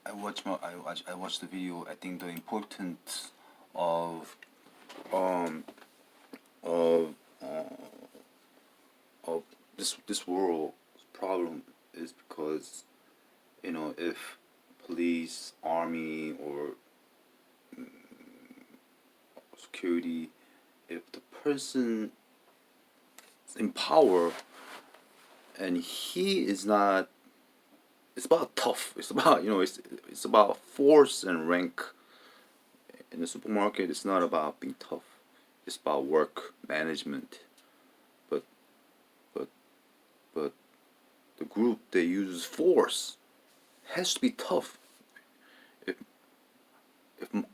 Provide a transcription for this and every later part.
I watched the video. I think the importance of um of of this world problem is because if police, army, or security, if the person is in power and he is not, it's about tough. It's about it's about force and rank. In the supermarket, it's not about being tough. It's about work management. But but but the group that uses force has to be tough. If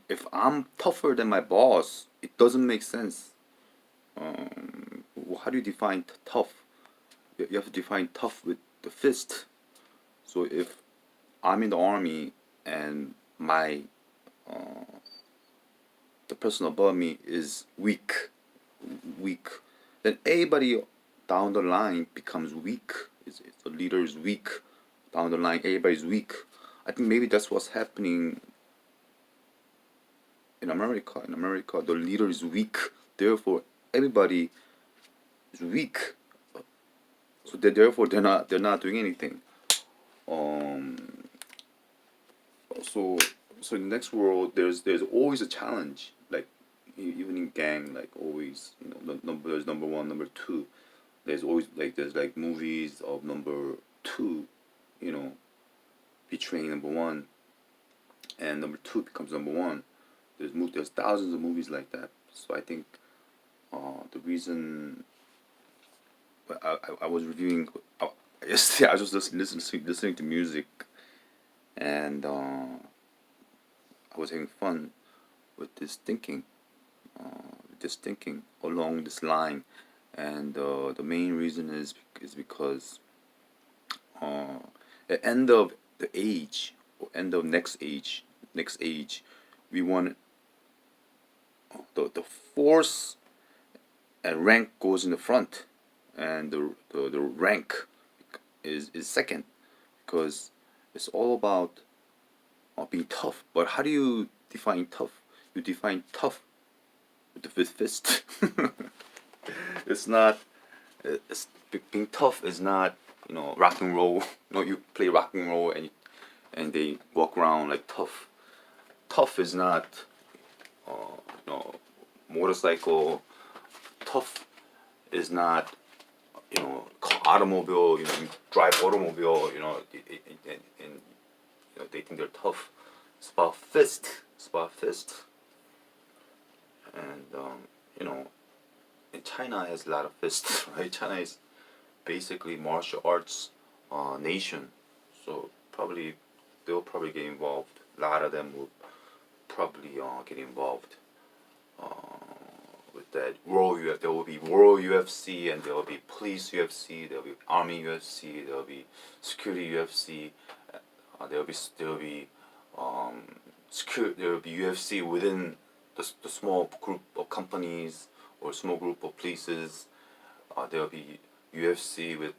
if I'm tougher than my boss, it doesn't make sense. How do you define tough? You have to define tough with the fist. So if I'm in the army and my the person above me is weak, then everybody down the line becomes weak. If the leader is weak, down the line everybody's weak. I think maybe that's what's happening in America. In America, the leader is weak, therefore everybody is weak. So therefore they're not doing anything. Um. So in the next world, there's always a challenge. Like even in gang, like always, there's number one, number two. There's always there's movies of number two, you know, betraying number one, and number two becomes number one. There's thousands of movies like that. So I think the reason I was reviewing yesterday, I was just listening to music, and I was having fun with this thinking along this line, and the main reason is because at end of the age or end of next age, we want the force and rank goes in the front, and the rank is second, because it's all about being tough. But how do you define tough? You define tough with the fist. It's not. It's, being tough is not rock and roll. You play rock and roll and they walk around like tough. Tough is not motorcycle. Tough is not automobile. You drive automobile. And they think they're tough. It's about fist. It's about fist. And and China has a lot of fists, right? China is basically martial arts nation, so they'll probably get involved. A lot of them will probably get involved with that. There will be World UFC, and there will be Police UFC. There will be Army UFC. There will be Security UFC. There will be UFC within the small group of companies or small group of places. There will be UFC with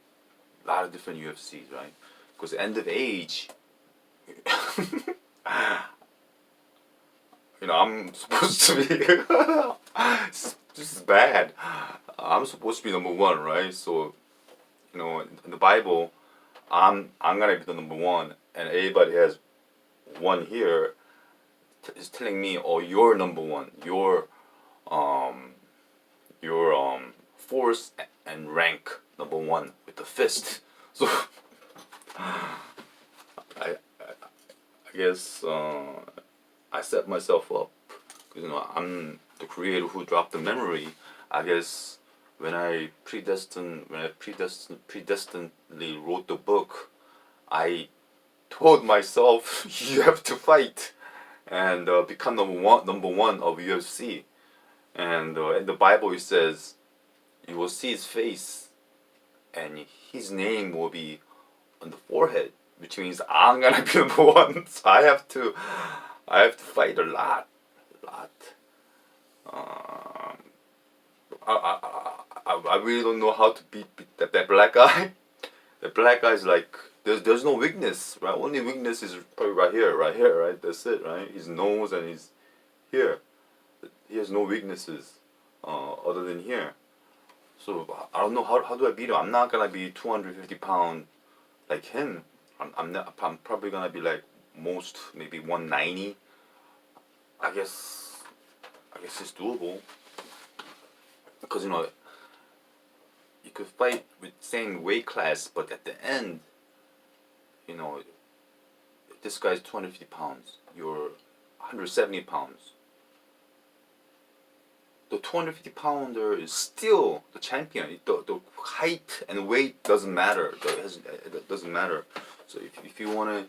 a lot of different UFCs, right? Because end of age, I'm supposed to be. This is bad. I'm supposed to be number one, right? So, in the Bible, I'm gonna be the number one, and everybody has one here is telling me, oh, you're number one. Your force and rank number one with the fist. So I guess I set myself up because I'm the creator who dropped the memory. I guess when I predestinedly wrote the book, I told myself you have to fight and become number one of UFC. And in the Bible it says you will see his face and his name will be on the forehead, which means I'm gonna be number one. So I have to fight a lot. Um, I really don't know how to beat that black guy. The black guy is like there's no weakness, right? Only weakness is probably right here, right? That's it, right? His nose and his here. He has no weaknesses other than here. So I don't know how do I beat him. I'm not gonna be 250 pound like him. I'm not. I'm probably gonna be like most maybe 190. I guess it's doable because you could fight with same weight class, but at the end, you know, this guy's 250 pounds. You're 170 pounds. The 250 pounder is still the champion. The height and weight doesn't matter. It doesn't matter. So if you want to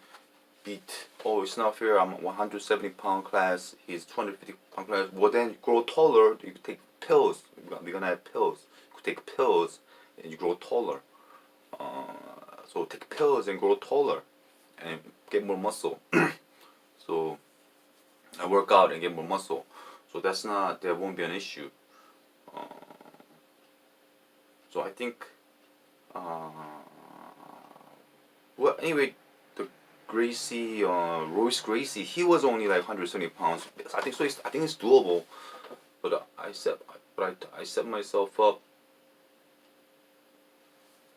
beat, oh, it's not fair, I'm 170 pound class, he's 250 pound class, well then you grow taller, you can take pills. We're gonna have pills. You take pills and you grow taller. So take pills and grow taller and get more muscle. So I work out and get more muscle. So that won't be an issue. So I think, well, anyway, the Gracie, Royce Gracie, he was only like 170 pounds. I think so. I think it's doable, but I set myself up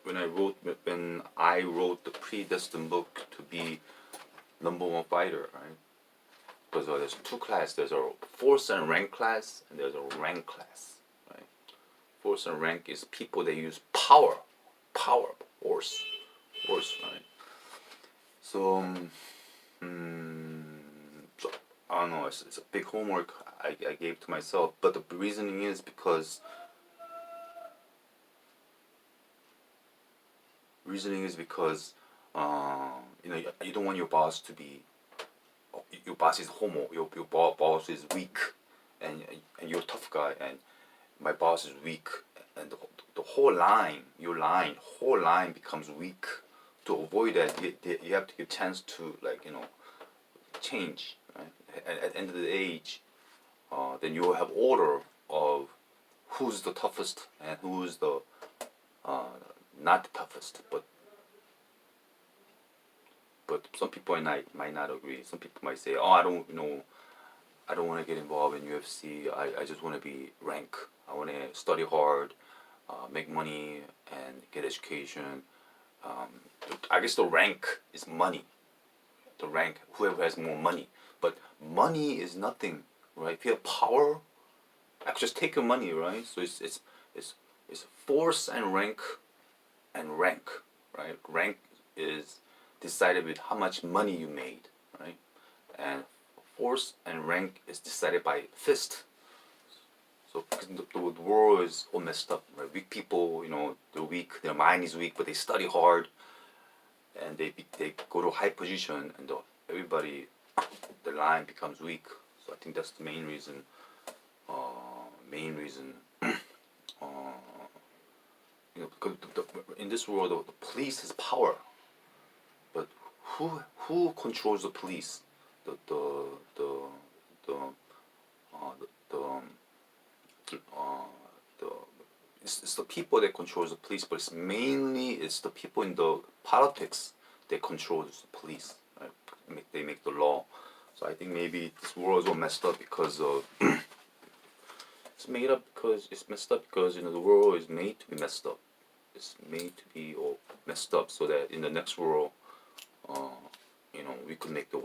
when I wrote the predestined book to be #1 fighter, right? Because there's two classes. There's a force and rank class, and there's a rank class, right? Force and rank is people that use power, force, right? So, so I don't know. It's a big homework I gave to myself, but the reasoning is because you don't want your boss to be, your boss is homo, your boss is weak, and you're a tough guy, and my boss is weak, and the whole line, whole line becomes weak. To avoid that, you have to give chance to change. Right? At the end of the age, then you will have order of who's the toughest and who's the not the toughest. But some people might not agree. Some people might say, "Oh, I don't want to get involved in UFC. I just want to be rank. I want to study hard, make money, and get education." I guess the rank is money. The rank, whoever has more money. But money is nothing, right? If you have power, I could just take your money, right? So it's force and rank, right? Rank is decided with how much money you made, right? And force and rank is decided by fist. So because the world is all messed up, right? Weak people, they're weak. Their mind is weak, but they study hard, and they go to a high position, and everybody, the line becomes weak. So I think that's the main reason. Because in this world, the police has power, but who controls the police? The the the the the the it's the people that controls the police, but it's the people in the politics that controls the police. Right? They make the law. So I think maybe this world is all messed up because of it's messed up because the world is made to be messed up. It's made to be all messed up so that in the next world, we could make the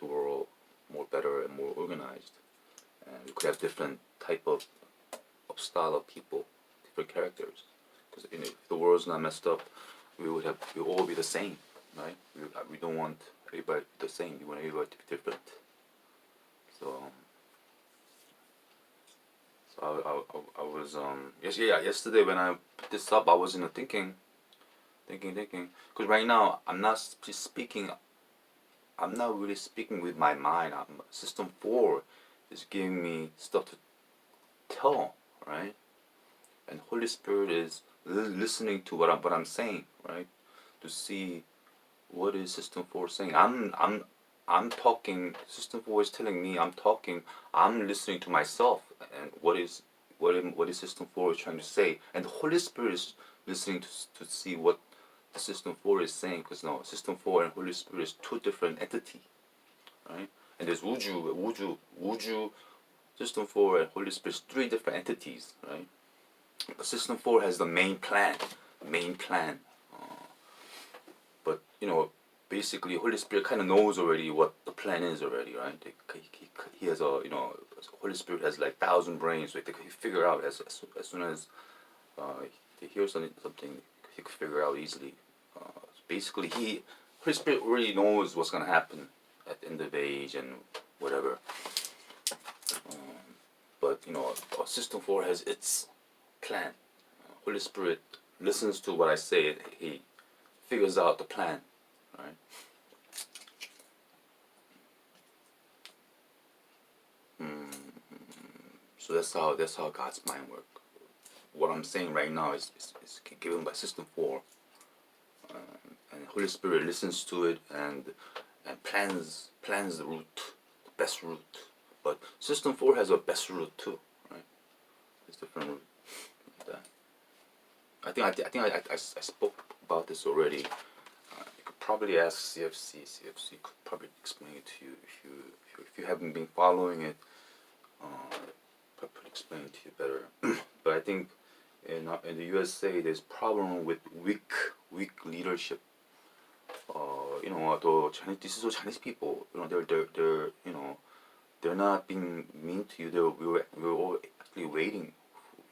world more better and more organized, and we could have different type of style of people, different characters. Because if the world's not messed up, we all be the same, right? We don't want everybody to be the same. We want everybody to be different. So I was yesterday when I put this up, I was thinking. Because right now I'm not speaking. I'm not really speaking with my mind. System 4 is giving me stuff to tell, right? And Holy Spirit is listening to what I'm saying, right? To see what is System 4 saying. I'm talking. System 4 is telling me I'm talking. I'm listening to myself, and what is System 4 is trying to say, and the Holy Spirit is listening to see what the System 4 is saying, because no, System 4 and Holy Spirit is two different entities, right? And there's Wuju, System 4 and Holy Spirit is three different entities, right? But System 4 has the main plan. But basically, Holy Spirit kind of knows already what the plan is already, right? He has Holy Spirit has like 1,000 brains, so he can figure out as soon as he hears something he could figure out easily. Basically, Holy Spirit already knows what's gonna happen at the end of the age and whatever. But System 4 has its plan. Holy Spirit listens to what I say. He figures out the plan, right? So that's how God's mind works. What I'm saying right now is given by System 4, and Holy Spirit listens to it and plans the route, the best route. But System 4 has a best route too, right? It's different route. Like that. I think I spoke about this already. You could probably ask CFC. CFC could probably explain it to you if you haven't been following it. Probably explain it to you better. But I think in the USA there's problem with weak leadership. This is what Chinese people. They're not being mean to you. We were all actually waiting.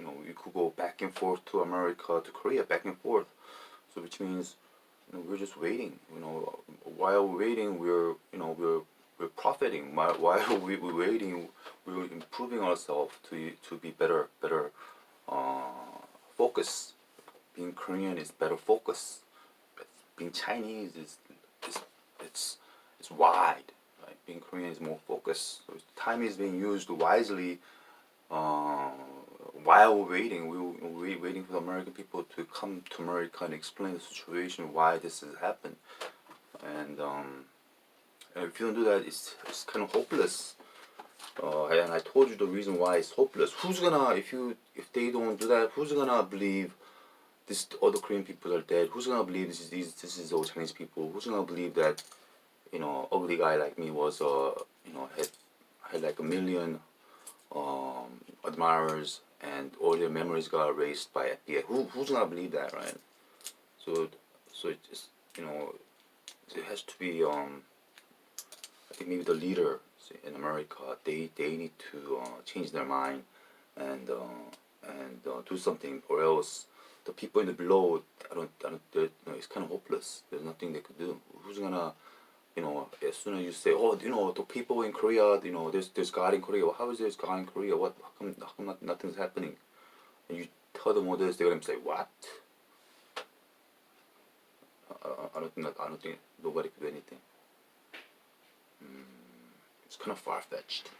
You could go back and forth to America, to Korea, back and forth. So which means, we're just waiting. While we're waiting, we're profiting. While we're waiting, we're improving ourselves to be better. Focus. Being Korean is better focus. Being Chinese is it's wide. Right? Being Korean is more focused. So time is being used wisely. While we're waiting, we're waiting for the American people to come to America and explain the situation, why this has happened. And if you don't do that, it's kind of hopeless. And I told you the reason why it's hopeless. Who's gonna, if they don't do that, who's gonna believe this? All the Korean people are dead. Who's gonna believe this is all Chinese people? Who's gonna believe that ugly guy like me was had like 1 million admirers and all their memories got erased by FBI? Who's gonna believe that, right? So it just it has to be I think maybe the leader in America, they need to change their mind and do something, or else the people in the below, it's kind of hopeless. There's nothing they could do. Who's gonna as soon as you say, oh, the people in Korea, there's God in Korea. Well, how is there God in Korea? How come nothing's happening? And you tell them all this, they're gonna say, what? I don't think nobody could do anything. It's kind of far-fetched.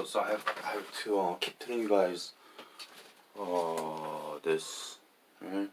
So I have to keep telling you guys this, right?